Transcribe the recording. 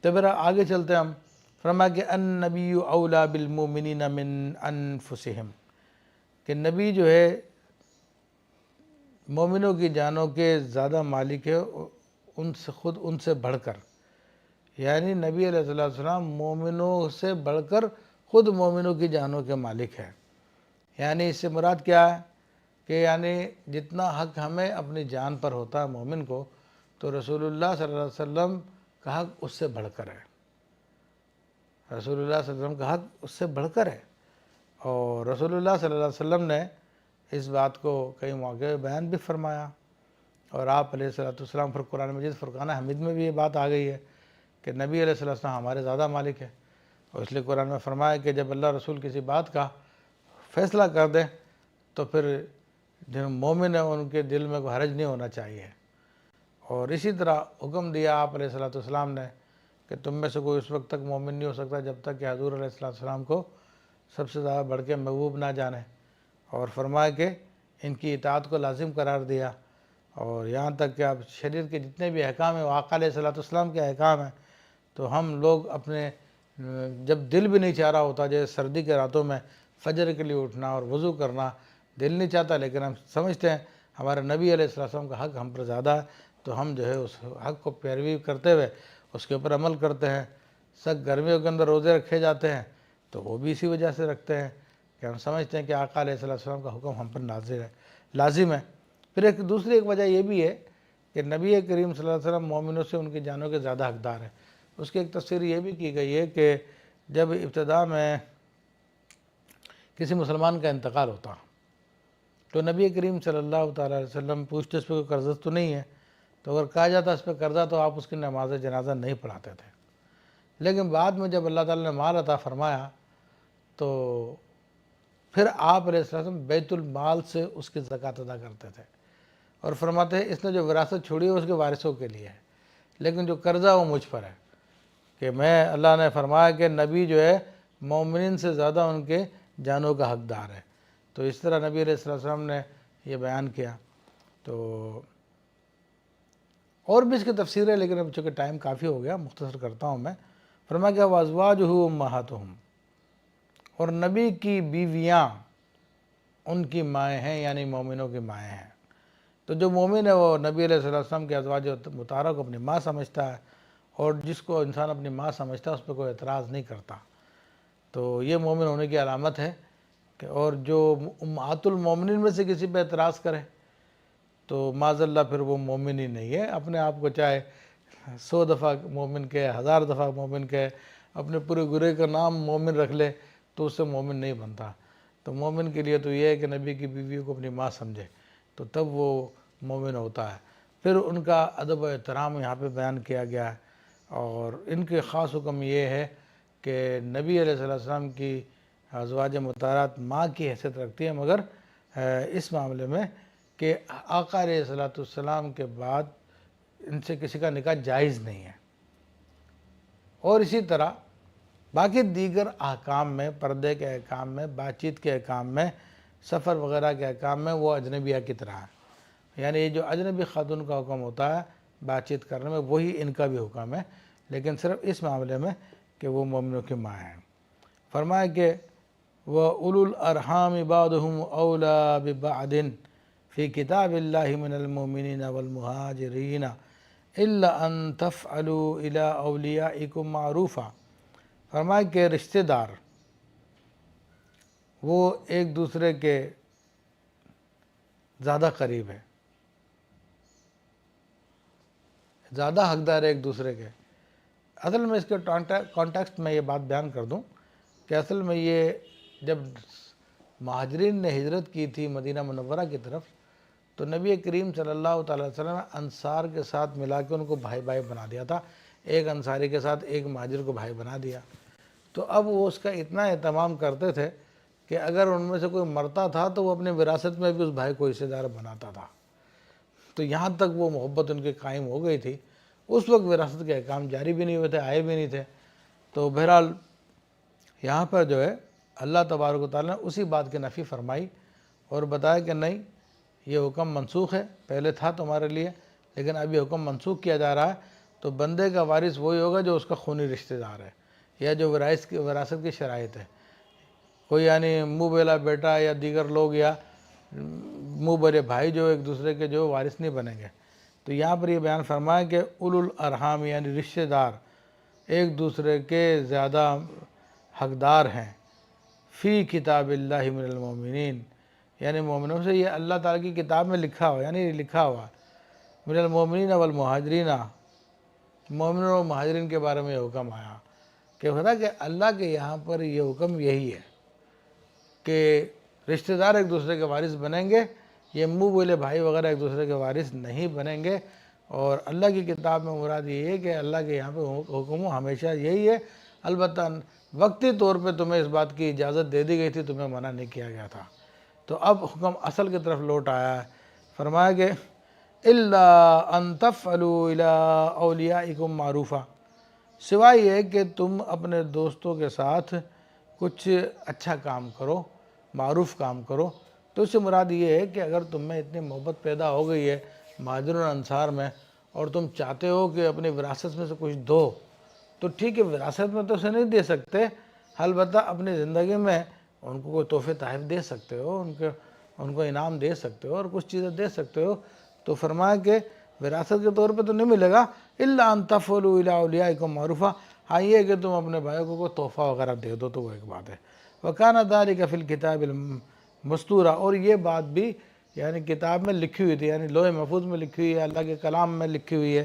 تو پھر آگے چلتے ہم، فرمایا کہ النبی اولا بالمؤمنین من انفسہم، کہ نبی جو ہے مومنوں کی جانوں کے زیادہ مالک ہے ان سے بڑھ کر، یعنی نبی علیہ السلام مومنوں سے بڑھ کر خود مومنوں کی جانوں کے مالک ہے۔ یعنی اس سے مراد کیا ہے کہ یعنی جتنا حق ہمیں اپنی جان پر ہوتا ہے مومن کو، تو رسول اللہ صلی اللہ علیہ وسلم کا حق اس سے بڑھ کر ہے، رسول اللہ صلی اللہ علیہ وسلم کا حق اس سے بڑھ کر ہے۔ اور رسول اللہ صلی اللہ علیہ وسلم نے اس بات کو کئی موقع بیان بھی فرمایا، اور آپ علیہ السلام پر قرآن مجید فرقان حمید میں بھی یہ بات آ گئی ہے کہ نبی علیہ السلام ہمارے زیادہ مالک ہے۔ اور اس لیے قرآن میں فرمایا کہ جب اللہ رسول کسی بات کا فیصلہ کر دیں تو پھر جو مومن ہیں ان کے دل میں کوئی حرج نہیں ہونا چاہیے۔ اور اسی طرح حکم دیا آپ علیہ السلام نے کہ تم میں سے کوئی اس وقت تک مومن نہیں ہو سکتا جب تک کہ حضور علیہ السلام کو سب سے زیادہ بڑھ کے محبوب نہ جانے، اور فرمایا کہ ان کی اطاعت کو لازم قرار دیا، اور یہاں تک کہ اب شریعت کے جتنے بھی احکام ہیں وہ آقا علیہ السلام کے احکام ہیں، تو ہم لوگ اپنے جب دل بھی نہیں چاہ رہا ہوتا، جیسے سردی کے راتوں میں فجر کے لیے اٹھنا اور وضو کرنا دل نہیں چاہتا، لیکن ہم سمجھتے ہیں ہمارے نبی علیہ السلام کا حق ہم پر زیادہ ہے، تو ہم جو ہے اس حق کو پیروی کرتے ہوئے اس کے اوپر عمل کرتے ہیں۔ سخت گرمیوں کے اندر روزے رکھے جاتے ہیں تو وہ بھی اسی وجہ سے رکھتے ہیں کہ ہم سمجھتے ہیں کہ آقا علیہ السلام کا حکم ہم پر لازم ہے۔ پھر دوسری ایک وجہ یہ بھی ہے کہ نبی کریم صلی اللہ علیہ وسلم مومنوں سے ان کی جانوں کے زیادہ حقدار ہیں۔ اس کی ایک تفسیر یہ بھی کی گئی ہے کہ جب ابتدا میں کسی مسلمان کا انتقال ہوتا تو نبی کریم صلی اللہ تعالیٰ علیہ وسلم پوچھتے اس پہ کوئی قرض تو نہیں ہے، تو اگر کہا جاتا اس پہ قرضہ تو آپ اس کی نماز جنازہ نہیں پڑھاتے تھے۔ لیکن بعد میں جب اللہ تعالیٰ نے مال عطا فرمایا تو پھر آپ علیہ السلام بیت المال سے اس کی زکوٰۃ ادا کرتے تھے، اور فرماتے ہیں اس نے جو وراثت چھوڑی ہے اس کے وارثوں کے لیے ہے، لیکن جو قرضہ وہ مجھ پر ہے، کہ میں اللہ نے فرمایا کہ نبی جو ہے مومنین سے زیادہ ان کے جانوں کا حقدار ہے۔ تو اس طرح نبی علیہ السلام نے یہ بیان کیا۔ تو اور بھی اس کی تفسیر ہے، لیکن اب چونکہ ٹائم کافی ہو گیا مختصر کرتا ہوں میں۔ فرمایا کہ وازواجہ امہاتہم، اور نبی کی بیویاں ان کی مائیں ہیں، یعنی مومنوں کی مائیں ہیں۔ تو جو مومن ہے وہ نبی علیہ السلام کے ازواج مطہرہ کو اپنی ماں سمجھتا ہے، اور جس کو انسان اپنی ماں سمجھتا ہے اس پہ کوئی اعتراض نہیں کرتا، تو یہ مومن ہونے کی علامت ہے۔ کہ اور جو امہات المومنین میں سے کسی پہ اعتراض کرے تو معاذ اللہ پھر وہ مومن ہی نہیں ہے، اپنے آپ کو چاہے 100 دفعہ مومن کہے، 1000 دفعہ مومن کہے، اپنے پورے گرے کا نام مومن رکھ لے تو اس سے مومن نہیں بنتا۔ تو مومن کے لیے تو یہ ہے کہ نبی کی بیویوں کو اپنی ماں سمجھے تو تب وہ مومن ہوتا ہے۔ پھر ان کا ادب و احترام یہاں پہ بیان کیا گیا ہے، اور ان کے خاص حکم یہ ہے کہ نبی علیہ السلام کی ازواج مطہرات ماں کی حیثیت رکھتی ہیں، مگر اس معاملے میں کہ آقا علیہ السلام کے بعد ان سے کسی کا نکاح جائز نہیں ہے۔ اور اسی طرح باقی دیگر احکام میں، پردے کے احکام میں، بات چیت کے احکام میں، سفر وغیرہ کے احکام میں وہ اجنبیہ کی طرح ہے، یعنی یہ جو اجنبی خاتون کا حکم ہوتا ہے بات چیت کرنے میں وہی ان کا بھی حکم ہے، لیکن صرف اس معاملے میں کہ وہ مومنوں کی ماں ہیں۔ فرمایا کہ وَأُولُو الْأَرْحَامِ بَعْضُهُمْ أَوْلَىٰ بِبَعْضٍ فِي كِتَابِ اللَّهِ مِنَ الْمُؤْمِنِينَ وَالْمُهَاجِرِينَ إِلَّا أَن تَفْعَلُوا إِلَىٰ أَوْلِيَائِكُمْ مَعْرُوفًا۔ فرمایا کہ رشتہ دار وہ ایک دوسرے کے زیادہ قریب ہے، زیادہ حقدار ہے ایک دوسرے کے۔ اصل میں اس کے کانٹیکسٹ میں یہ بات بیان کر دوں کہ اصل میں یہ جب مہاجرین نے ہجرت کی تھی مدینہ منورہ کی طرف تو نبی کریم صلی اللہ تعالی وسلم نے انصار کے ساتھ ملا کے ان کو بھائی بھائی بنا دیا تھا، ایک انصاری کے ساتھ ایک مہاجر کو بھائی بنا دیا۔ تو اب وہ اس کا اتنا اہتمام کرتے تھے کہ اگر ان میں سے کوئی مرتا تھا تو وہ اپنے وراثت میں بھی اس بھائی کو حصے دار بناتا تھا۔ تو یہاں تک وہ محبت ان کے قائم ہو گئی تھی، اس وقت وراثت کے احکام جاری بھی نہیں ہوئے تھے، آئے بھی نہیں تھے۔ تو بہرحال یہاں پر جو ہے اللہ تبارک و تعالیٰ نے اسی بات کی نفی فرمائی اور بتایا کہ نہیں، یہ حکم منسوخ ہے، پہلے تھا تمہارے لیے لیکن اب یہ حکم منسوخ کیا جا رہا ہے، تو بندے کا وارث وہی ہوگا جو اس کا خونی رشتہ دار ہے یا جو وراثت کی شرائط ہے. کوئی یعنی منہ بیلا بیٹا یا دیگر لوگ یا منہ بولے بھائی جو ایک دوسرے کے جو وارث نہیں بنیں گے. تو یہاں پر یہ بیان فرمایا کہ اولو الارحام یعنی رشتہ دار ایک دوسرے کے زیادہ حقدار ہیں. فی کتاب اللہ من المؤمنین یعنی مومنوں سے، یہ اللہ تعالیٰ کی کتاب میں لکھا ہوا یعنی لکھا ہوا. من المؤمنین والمہاجرین، مومنوں اور مہاجرین کے بارے میں یہ حکم آیا کہ خدا کہ اللہ کے یہاں پر یہ حکم یہی ہے کہ رشتہ دار ایک دوسرے کے وارث بنیں گے، یہ منہ بولے بھائی وغیرہ ایک دوسرے کے وارث نہیں بنیں گے. اور اللہ کی کتاب میں مراد یہ ہے کہ اللہ کے یہاں پہ حکم ہمیشہ یہی ہے. البتہ وقتی طور پہ تمہیں اس بات کی اجازت دے دی گئی تھی، تمہیں منع نہیں کیا گیا تھا. تو اب حکم اصل کی طرف لوٹ آیا ہے. فرمایا کہ الا ان تفعلوا الی اولیاءکم معروفا، سوائے یہ کہ تم اپنے دوستوں کے ساتھ کچھ اچھا کام کرو، معروف کام کرو. تو اس سے مراد یہ ہے کہ اگر تم میں اتنی محبت پیدا ہو گئی ہے مہاجرین اور انصار میں، اور تم چاہتے ہو کہ اپنی وراثت میں سے کچھ دو، تو ٹھیک ہے وراثت میں تو اسے نہیں دے سکتے، البتہ اپنی زندگی میں ان کو کوئی تحفے تحائف دے سکتے ہو، ان کو انعام دے سکتے ہو اور کچھ چیزیں دے سکتے ہو. تو فرمایا کہ وراثت کے طور پہ تو نہیں ملے گا، الا ان تفعلوا الی اولیاءکم معروفا، ہاں یہ کہ تم اپنے بھائیوں کو کوئی تحفہ وغیرہ دے دو تو وہ ایک بات ہے. وکان ذلک فی الکتاب المسطورہ، اور یہ بات بھی یعنی کتاب میں لکھی ہوئی تھی، یعنی لوح محفوظ میں لکھی ہوئی ہے، اللہ کے کلام میں لکھی ہوئی ہے.